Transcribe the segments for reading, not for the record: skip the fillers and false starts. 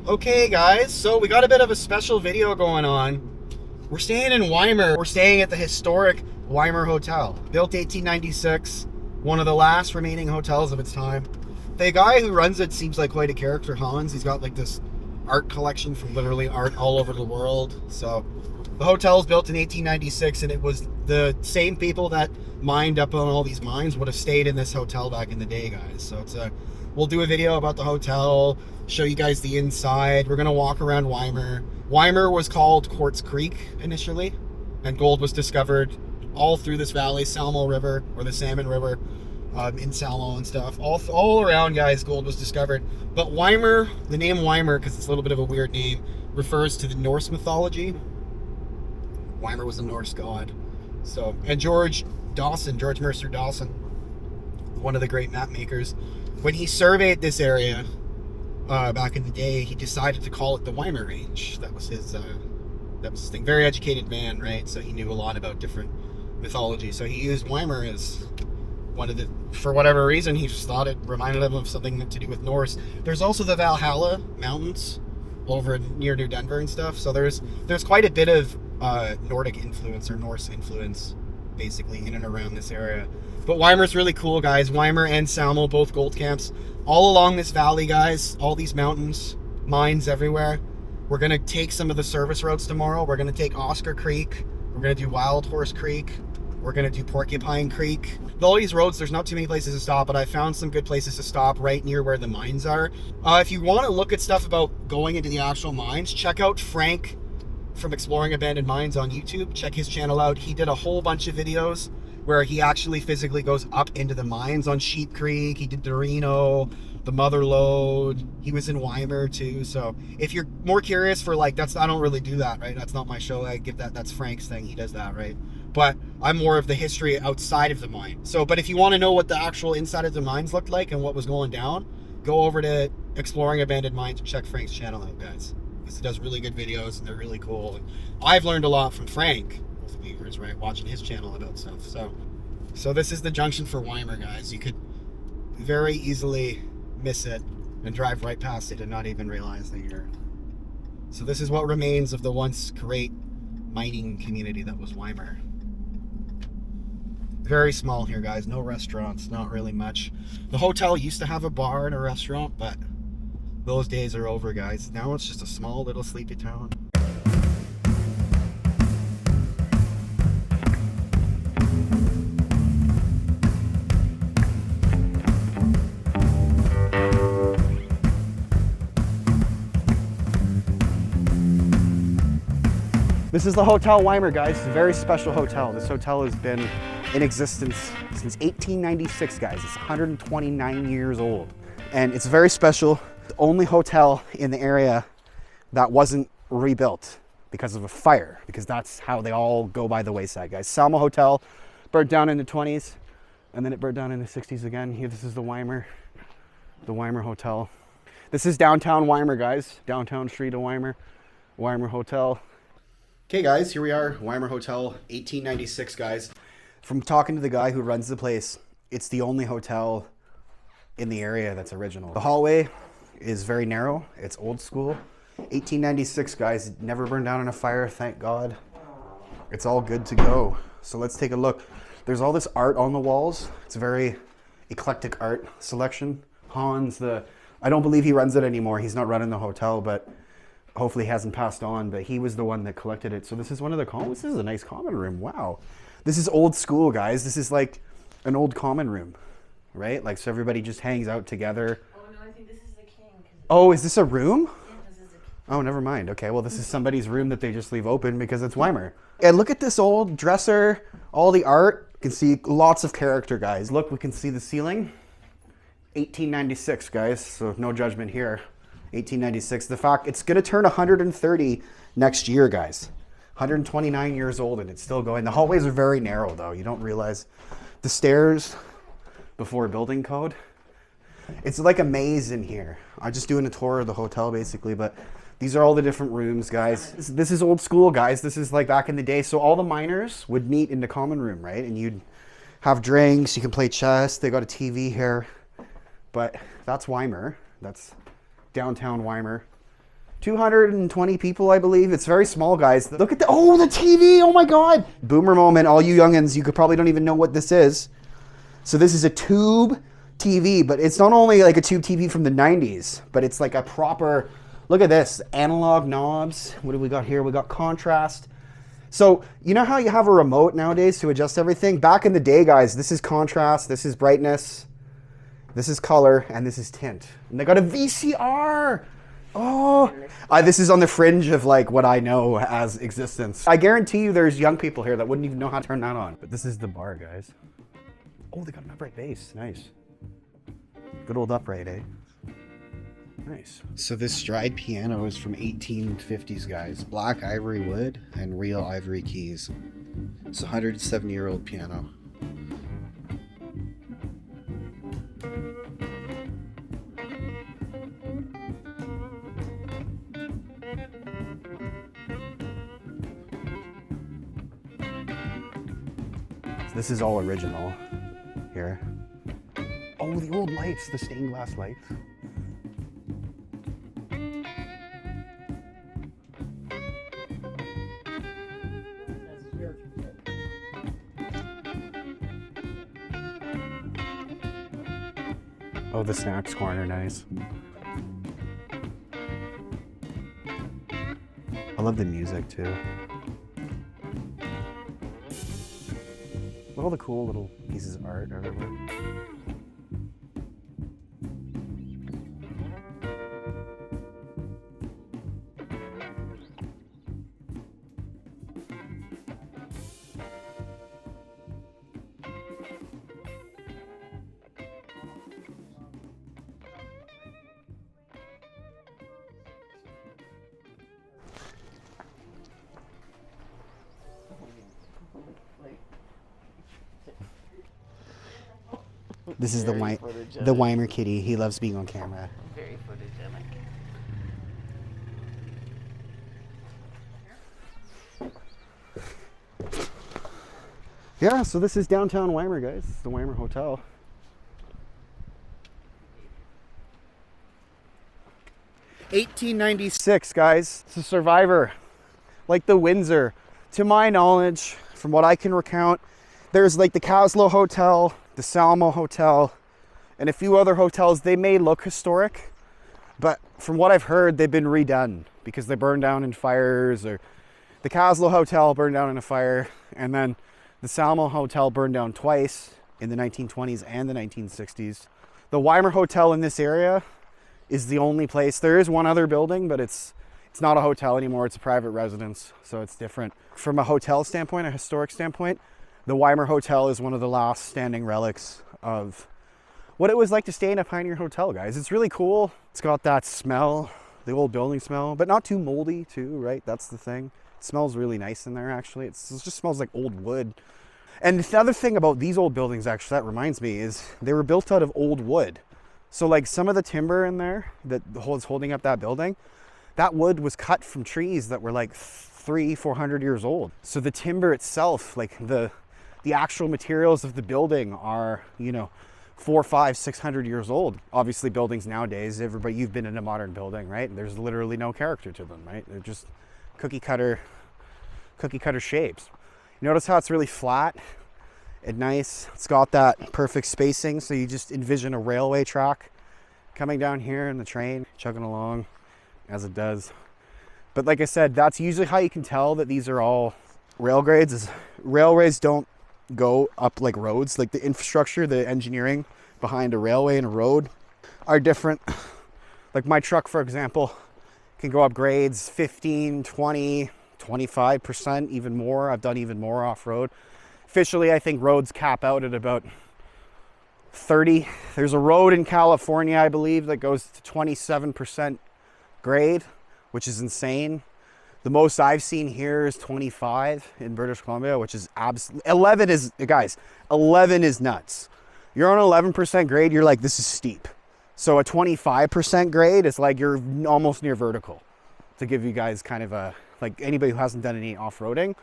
Okay guys, so we got a bit of a special video going on. We're staying in Wymer. We're staying at the historic Wymer Hotel. Built 1896, one of the last remaining hotels of its time. The guy who runs it seems like quite a character, Hans. He's got like this art collection from literally art all over the world. So the hotel was built in 1896, and it was the same people that mined up on all these mines would have stayed in this hotel back in the day, guys. So we'll do a video about the hotel, show you guys the inside. We're gonna walk around Wymer. Wymer was called Quartz Creek initially, and gold was discovered all through this valley, Salmo River, or the Salmon River, in Salmo and stuff. All around, guys, gold was discovered. But Wymer, the name Wymer, because it's a little bit of a weird name, refers to the Norse mythology. Wymer was a Norse god. So, and George Mercer Dawson, one of the great map makers, when he surveyed this area back in the day, he decided to call it the Wymer Range. That was his thing. Very educated man, right? So he knew a lot about different mythology. So he used Wymer as one of the, for whatever reason, he just thought it reminded him of something to do with Norse. There's also the Valhalla Mountains over near New Denver and stuff. So there's quite a bit of Nordic influence or Norse influence basically in and around this area. But Wymer's really cool, guys. Wymer and Salmo, both gold camps, all along this valley, guys. All these mountains, mines everywhere. We're gonna take some of the service roads tomorrow. We're gonna take Oscar Creek. We're gonna do Wildhorse Creek. We're gonna do Porcupine Creek. All these roads, there's not too many places to stop, but I found some good places to stop right near where the mines are. If you want to look at stuff about going into the actual mines, check out Frank from Exploring Abandoned Mines on YouTube. Check his channel out. He did a whole bunch of videos where he actually physically goes up into the mines on Sheep Creek. He did Dorino, the Mother Lode. He was in Wymer too. So if you're more curious for like, I don't really do that, right? That's not my show. That's Frank's thing. He does that, right? But I'm more of the history outside of the mine. So, but if you want to know what the actual inside of the mines looked like and what was going down, go over to Exploring Abandoned Mines and check Frank's channel out, guys. Because he does really good videos and they're really cool. And I've learned a lot from Frank, viewers, right, watching his channel about stuff. So this is the junction for Wymer, guys. You could very easily miss it and drive right past it and not even realize that you're. So this is what remains of the once great mining community that was Wymer. Very small here, guys. No restaurants, not really much. The hotel used to have a bar and a restaurant, but those days are over, guys. Now it's just a small little sleepy town. This is the Hotel Wymer, guys. It's a very special hotel. This hotel has been in existence since 1896, guys. It's 129 years old. And it's very special. The only hotel in the area that wasn't rebuilt because of a fire, because that's how they all go by the wayside, guys. Salmo Hotel burnt down in the 20s, and then it burnt down in the 60s again. Here, this is the Wymer Hotel. This is downtown Wymer, guys. Downtown street of Wymer Hotel. Okay guys, here we are, Wymer Hotel, 1896, guys. From talking to the guy who runs the place, it's the only hotel in the area that's original. The hallway is very narrow, it's old school. 1896, guys, it never burned down in a fire, thank God. It's all good to go. So let's take a look. There's all this art on the walls. It's a very eclectic art selection. Hans, I don't believe he runs it anymore. He's not running the hotel, but hopefully he hasn't passed on, but he was the one that collected it. So this is one of the this is a nice common room. Wow. This is old school, guys. This is like an old common room, right? Like, so everybody just hangs out together. Oh no, I think this is the king. Oh, is this a room? Yeah, this is a king. Oh, never mind. Okay, well, this is somebody's room that they just leave open because it's Wymer. And look at this old dresser, all the art. You can see lots of character, guys. Look, we can see the ceiling. 1896, guys, so no judgment here. 1896. The fact it's going to turn 130 next year, guys. 129 years old and it's still going. The hallways are very narrow, though. You don't realize the stairs before building code. It's like a maze in here. I'm just doing a tour of the hotel, basically, but these are all the different rooms, guys. This is old school, guys. This is like back in the day. So all the miners would meet in the common room, right? And you'd have drinks. You can play chess. They got a TV here. But that's Wymer. That's downtown Wymer. 220 people, I believe. It's very small, guys. Look at the TV. Oh my God. Boomer moment. All you youngins, you probably don't even know what this is. So this is a tube TV, but it's not only like a tube TV from the 90s, but it's like a proper, look at this, analog knobs. What do we got here? We got contrast. So you know how you have a remote nowadays to adjust everything? Back in the day, guys, this is contrast, this is brightness, this is color, and this is tint. And they got a VCR. Oh, this is on the fringe of like what I know as existence. I guarantee you there's young people here that wouldn't even know how to turn that on. But this is the bar, guys. Oh, they got an upright bass. Nice. Good old upright, eh? Nice. So this stride piano is from 1850s, guys. Black ivory wood and real ivory keys. It's a 170-year-old piano. This is all original here. Oh, the old lights, the stained glass lights. Oh, the snacks corner, nice. I love the music too. All the cool little pieces of art everywhere. This is the Wymer kitty. He loves being on camera. Very photogenic. Yeah, so this is downtown Wymer, guys. It's the Wymer Hotel. $1896, guys. It's a survivor, like the Windsor. To my knowledge, from what I can recount, there's like the Caslow Hotel, the Salmo Hotel, and a few other hotels. They may look historic, but from what I've heard, they've been redone because they burned down in fires, or the Caslow Hotel burned down in a fire, and then the Salmo Hotel burned down twice in the 1920s and the 1960s. The Wymer Hotel in this area is the only place. There is one other building, but it's not a hotel anymore. It's a private residence, so it's different. From a hotel standpoint, a historic standpoint, the Wymer Hotel is one of the last standing relics of what it was like to stay in a pioneer hotel, guys. It's really cool. It's got that smell, the old building smell, but not too moldy too, right? That's the thing. It smells really nice in there, actually. It just smells like old wood. And the other thing about these old buildings, actually, that reminds me, is they were built out of old wood. So like some of the timber in there that was holding up that building, that wood was cut from trees that were like 300-400 years old. So the timber itself, like the actual materials of the building are, 400, 500, 600 years old. Obviously buildings nowadays, everybody, you've been in a modern building, right? There's literally no character to them, right? They're just cookie cutter shapes. You notice how it's really flat and nice. It's got that perfect spacing. So you just envision a railway track coming down here and the train chugging along as it does. But like I said, that's usually how you can tell that these are all rail grades. Is railways don't go up like roads. Like the infrastructure, the engineering behind a railway and a road are different. Like my truck, for example, can go up grades 15, 20, 25%, even more. I've done even more off-road. Officially, I think roads cap out at about 30. There's a road in California, I believe, that goes to 27% grade, which is insane. The most I've seen here is 25 in British Columbia, which is 11 is, guys, 11 is nuts. You're on 11% grade, you're like, this is steep. So a 25% grade is like you're almost near vertical, to give you guys kind of a, like anybody who hasn't done any off-roading.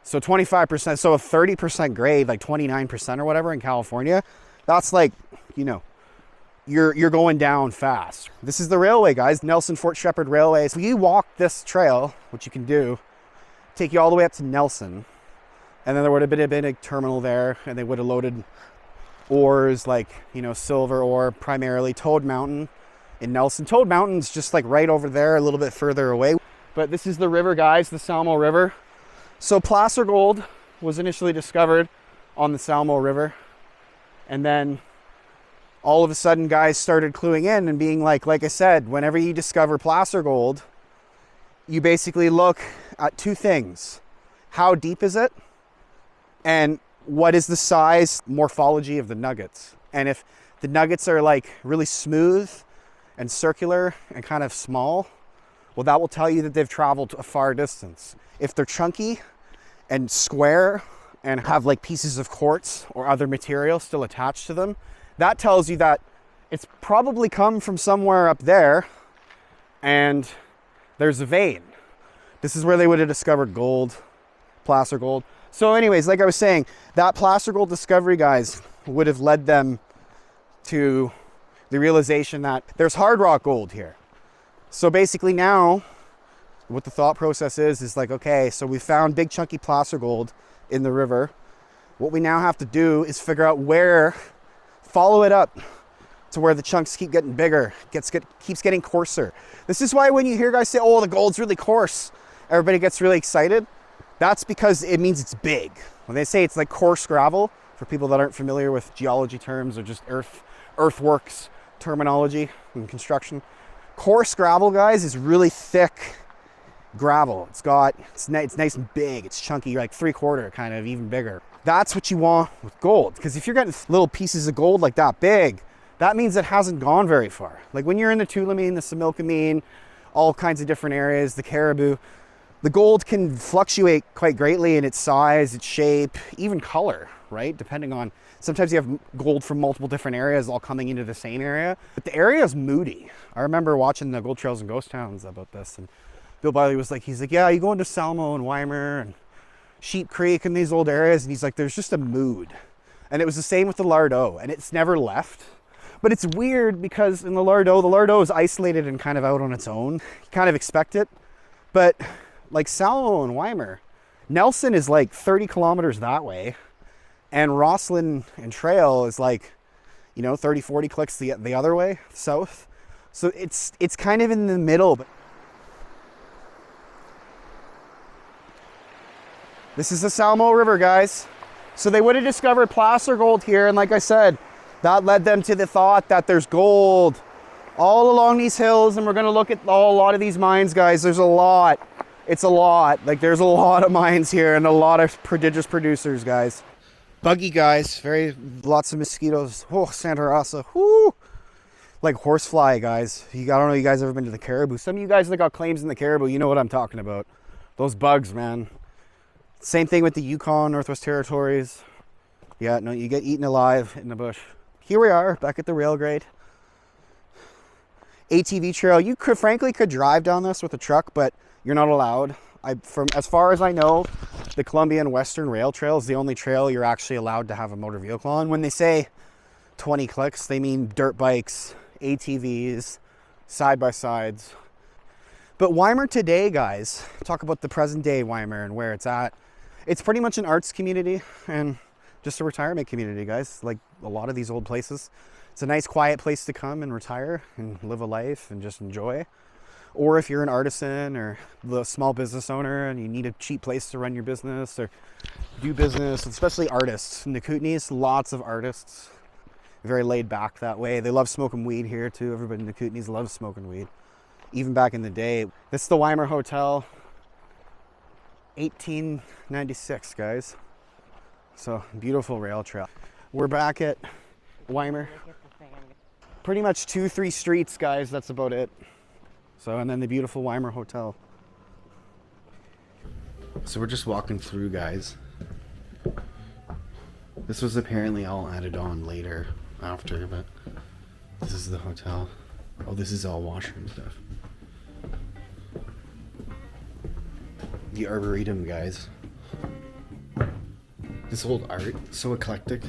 So 25%, so a 30% grade, like 29% or whatever in California, that's like, you're going down fast. This is the railway, guys, Nelson Fort Shepherd Railway. So you walk this trail, which you can do, take you all the way up to Nelson. And then there would have been a terminal there, and they would have loaded ores like, you know, silver ore, primarily Toad Mountain in Nelson. Toad Mountain's just like right over there, a little bit further away. But this is the river, guys, the Salmo River. So placer gold was initially discovered on the Salmo River. And then all of a sudden guys started cluing in and being like I said, whenever you discover placer gold, you basically look at two things. How deep is it? And what is the size, morphology of the nuggets? And if the nuggets are like really smooth and circular and kind of small, well, that will tell you that they've traveled a far distance. If they're chunky and square and have like pieces of quartz or other material still attached to them, that tells you that it's probably come from somewhere up there and there's a vein. This is where they would have discovered gold, placer gold. So anyways, like I was saying, that placer gold discovery, guys, would have led them to the realization that there's hard rock gold here. So basically now, what the thought process is like, okay, so we found big chunky placer gold in the river. What we now have to do is figure out where, follow it up to where the chunks keep getting bigger, keeps getting coarser. This is why when you hear guys say, oh, the gold's really coarse, everybody gets really excited. That's because it means it's big. When they say it's like coarse gravel, for people that aren't familiar with geology terms or just earthworks terminology in construction, coarse gravel, guys, is really thick gravel. It's nice and big, it's chunky, like 3/4 kind of, even bigger. That's what you want with gold, because if you're getting little pieces of gold like that big, that means it hasn't gone very far. Like when you're in the Tulameen, the Similkameen, all kinds of different areas, the Caribou, the gold can fluctuate quite greatly in its size, its shape, even color, right? Depending on, sometimes you have gold from multiple different areas all coming into the same area, but the area is moody. I remember watching the Gold Trails and Ghost Towns about this, and Bill Biley was like, he's like, yeah, you go into Salmo and Wymer and Sheep Creek and these old areas, and he's like, there's just a mood. And it was the same with the Lardo, and it's never left. But it's weird because in the Lardo is isolated and kind of out on its own. You kind of expect it. But like Salmo and Wymer, Nelson is like 30 kilometers that way, and Roslyn and Trail is like, you know, 30, 40 clicks the other way, south. So it's kind of in the middle. This is the Salmo River, guys. So they would have discovered placer gold here, and like I said, that led them to the thought that there's gold all along these hills, and we're gonna look at a lot of these mines, guys. There's a lot. It's a lot. Like there's a lot of mines here and a lot of prodigious producers, guys. Buggy, guys. Lots of mosquitoes. Oh, Santa Rosa. Whoo! Like horsefly, guys. I don't know if you guys ever been to the Caribou. Some of you guys that got claims in the Caribou, you know what I'm talking about. Those bugs, man. Same thing with the Yukon, Northwest Territories. Yeah, no, you get eaten alive in the bush. Here we are, back at the rail grade. ATV trail. You frankly could drive down this with a truck, but you're not allowed. From as far as I know, the Columbia and Western Rail Trail is the only trail you're actually allowed to have a motor vehicle on. When they say 20 clicks, they mean dirt bikes, ATVs, side-by-sides. But Wymer today, guys, talk about the present day Wymer and where it's at. It's pretty much an arts community and just a retirement community, guys. Like a lot of these old places. It's a nice quiet place to come and retire and live a life and just enjoy. Or if you're an artisan or a small business owner and you need a cheap place to run your business or do business, especially artists. In the Kootenays, lots of artists. Very laid back that way. They love smoking weed here too. Everybody in the Kootenays loves smoking weed. Even back in the day. This is the Wymer Hotel. 1896, guys. So, beautiful rail trail. We're back at Wymer. Pretty much 2-3 streets, guys. That's about it. So, and then the beautiful Wymer Hotel. So we're just walking through, guys. This was apparently all added on later, after, but this is the hotel. Oh, this is all washroom stuff. The Arboretum, guys. This old art, so eclectic.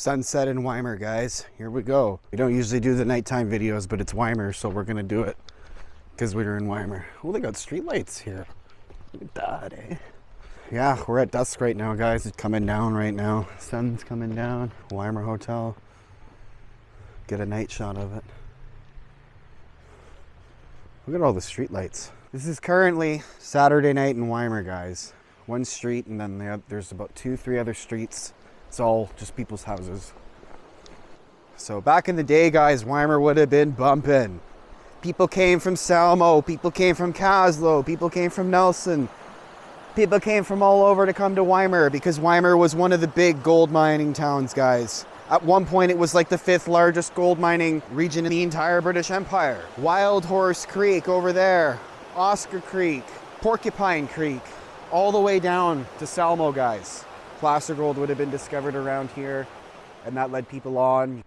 Sunset in Wymer, guys. Here we go. We don't usually do the nighttime videos, but it's Wymer, so we're gonna do it because we're in Wymer. Oh, they got streetlights here. Look at that, eh? Yeah, we're at dusk right now, guys. It's coming down right now. Sun's coming down. Wymer Hotel. Get a night shot of it. Look at all the streetlights. This is currently Saturday night in Wymer, guys. One street, and then there's about 2-3 other streets. It's all just people's houses. So back in the day, guys, Wymer would have been bumping. People came from Salmo, people came from Caslow, people came from Nelson. People came from all over to come to Wymer because Wymer was one of the big gold mining towns, guys. At one point, it was like the 5th largest gold mining region in the entire British Empire. Wildhorse Creek over there, Oscar Creek, Porcupine Creek, all the way down to Salmo, guys. Placer gold would have been discovered around here, and that led people on.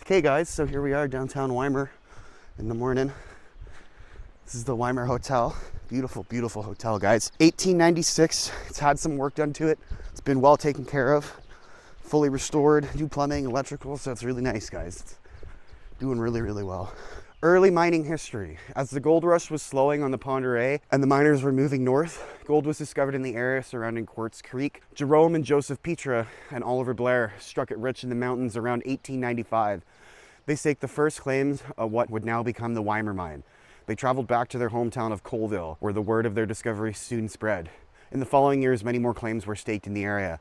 Okay guys, so here we are downtown Wymer in the morning. This is the Wymer Hotel. Beautiful, beautiful hotel, guys. 1896, it's had some work done to it. It's been well taken care of, fully restored, new plumbing, electrical, so it's really nice, guys. It's doing really, really well. Early mining history. As the gold rush was slowing on the Pend Oreille and the miners were moving north, gold was discovered in the area surrounding Quartz Creek. Jerome and Joseph Petra and Oliver Blair struck it rich in the mountains around 1895. They staked the first claims of what would now become the Wymer mine. They traveled back to their hometown of Colville, where the word of their discovery soon spread. In the following years, many more claims were staked in the area.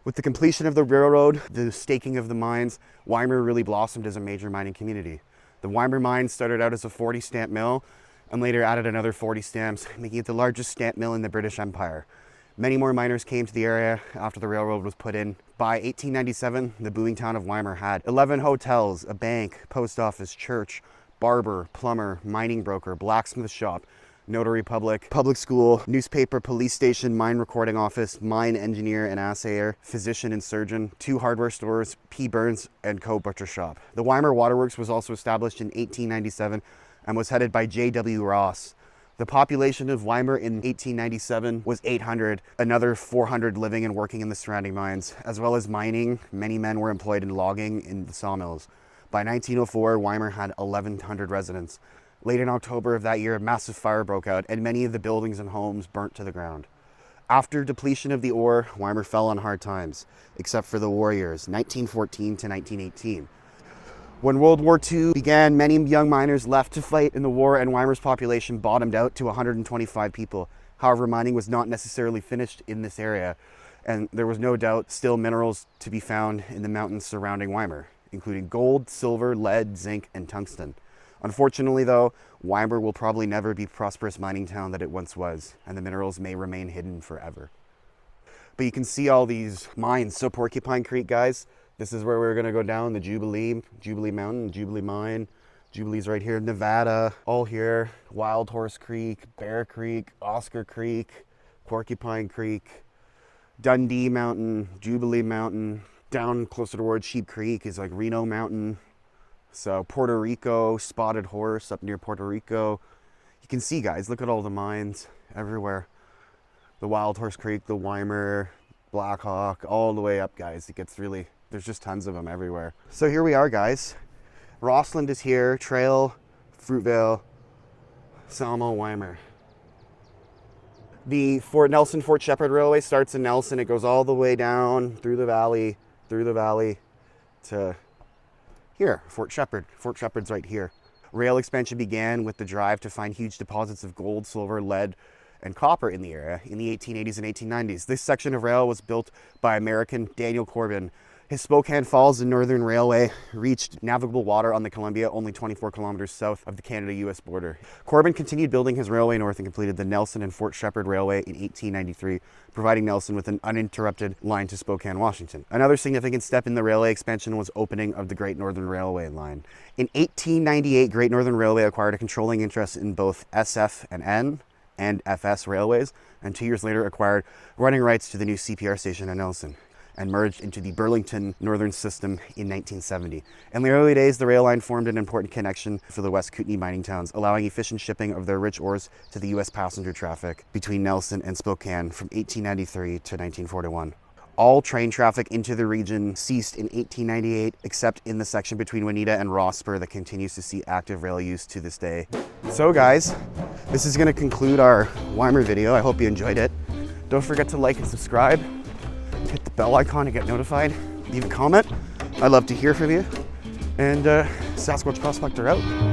With the completion of the railroad, the staking of the mines, Wymer really blossomed as a major mining community. The Wymer mine started out as a 40 stamp mill and later added another 40 stamps, making it the largest stamp mill in the British Empire. Many more miners came to the area after the railroad was put in. By 1897, the booming town of Wymer had 11 hotels, a bank, post office, church, barber, plumber, mining broker, blacksmith shop, notary public, public school, newspaper, police station, mine recording office, mine engineer and assayer, physician and surgeon, 2 hardware stores, P. Burns and Co. butcher shop. The Wymer Waterworks was also established in 1897 and was headed by J.W. Ross. The population of Wymer in 1897 was 800, another 400 living and working in the surrounding mines. As well as mining, many men were employed in logging in the sawmills. By 1904, Wymer had 1,100 residents. Late in October of that year, a massive fire broke out and many of the buildings and homes burnt to the ground. After depletion of the ore, Wymer fell on hard times, except for the war years, 1914 to 1918. When World War II began, many young miners left to fight in the war and Wymer's population bottomed out to 125 people. However, mining was not necessarily finished in this area, and there was no doubt still minerals to be found in the mountains surrounding Wymer, including gold, silver, lead, zinc, and tungsten. Unfortunately though, Wymer will probably never be the prosperous mining town that it once was, and the minerals may remain hidden forever. But you can see all these mines. So Porcupine Creek, guys, this is where we're gonna go down, the Jubilee Mountain, Jubilee Mine. Jubilee's right here, Nevada, all here. Wildhorse Creek, Bear Creek, Oscar Creek, Porcupine Creek, Dundee Mountain, Jubilee Mountain. Down closer towards Sheep Creek is like Reno Mountain. So Puerto Rico, Spotted Horse up near Puerto Rico. You can see, guys, look at all the mines everywhere. The Wildhorse Creek, the Wymer, Blackhawk, all the way up, guys. It gets really, there's just tons of them everywhere. So here we are, guys. Rossland is here, Trail, Fruitvale, Salmo, Wymer. The Fort Shepherd Railway starts in Nelson. It goes all the way down through the valley to here, Fort Shepherd. Fort Shepherd's right here. Rail expansion began with the drive to find huge deposits of gold, silver, lead, and copper in the area in the 1880s and 1890s. This section of rail was built by American Daniel Corbin. His Spokane Falls and Northern Railway reached navigable water on the Columbia, only 24 kilometers south of the Canada-US border. Corbin continued building his railway north and completed the Nelson and Fort Shepherd Railway in 1893, providing Nelson with an uninterrupted line to Spokane, Washington. Another significant step in the railway expansion was opening of the Great Northern Railway line. In 1898, Great Northern Railway acquired a controlling interest in both SF&N and FS railways, and 2 years later acquired running rights to the new CPR station in Nelson, and merged into the Burlington Northern System in 1970. In the early days, the rail line formed an important connection for the West Kootenay mining towns, allowing efficient shipping of their rich ores to the U.S. passenger traffic between Nelson and Spokane from 1893 to 1941. All train traffic into the region ceased in 1898, except in the section between Waneta and Rossburg that continues to see active rail use to this day. So guys, this is going to conclude our Wymer video. I hope you enjoyed it. Don't forget to like and subscribe. Hit the bell icon to get notified. Leave a comment. I'd love to hear from you. And Sasquatch Prospector out.